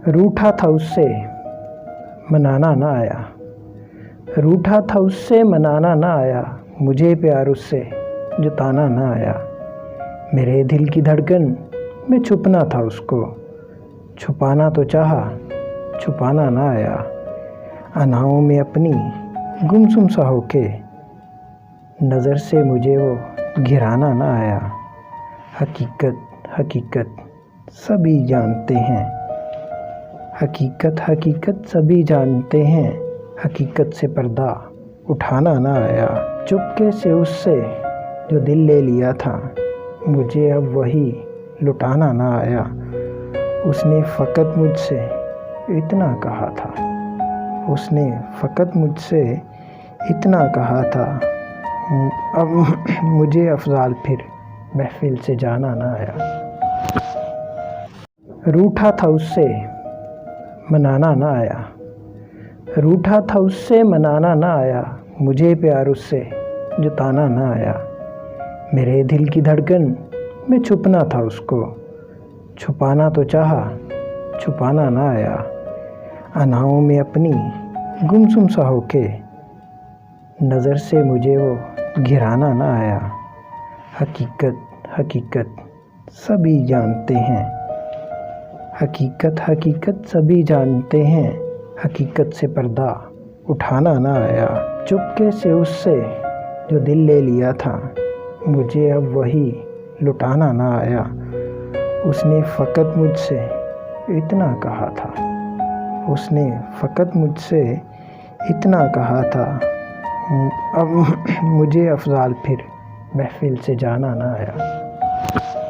रूठा था उससे मनाना ना आया, रूठा था उससे मनाना ना आया, मुझे प्यार उससे जताना ना आया। मेरे दिल की धड़कन में छुपना था उसको, छुपाना तो चाहा, छुपाना ना आया। अनाओं में अपनी गुमसुम सा होके नज़र से मुझे वो घिराना ना आया। हकीकत हकीकत सभी जानते हैं, हकीकत हकीकत सभी जानते हैं, हकीकत से पर्दा उठाना ना आया। चुपके से उससे जो दिल ले लिया था, मुझे अब वही लुटाना ना आया। उसने फ़कत मुझसे इतना कहा था, उसने फ़कत मुझसे इतना कहा था, अब मुझे अफ़ज़ाल फिर महफ़िल से जाना ना आया। रूठा था उससे मनाना ना आया, रूठा था उससे मनाना ना आया, मुझे प्यार उससे जताना ना आया। मेरे दिल की धड़कन में छुपना था उसको, छुपाना तो चाहा, छुपाना ना आया। अनाओं में अपनी गुमसुम सा होके नज़र से मुझे वो घिराना ना आया। हकीकत हकीकत सभी जानते हैं, हकीकत हकीकत सभी जानते हैं, हकीकत से पर्दा उठाना ना आया। चुपके से उससे जो दिल ले लिया था, मुझे अब वही लुटाना ना आया। उसने फ़कत मुझसे इतना कहा था, उसने फ़कत मुझसे इतना कहा था, अब मुझे अफ़ज़ाल फिर महफ़िल से जाना ना आया।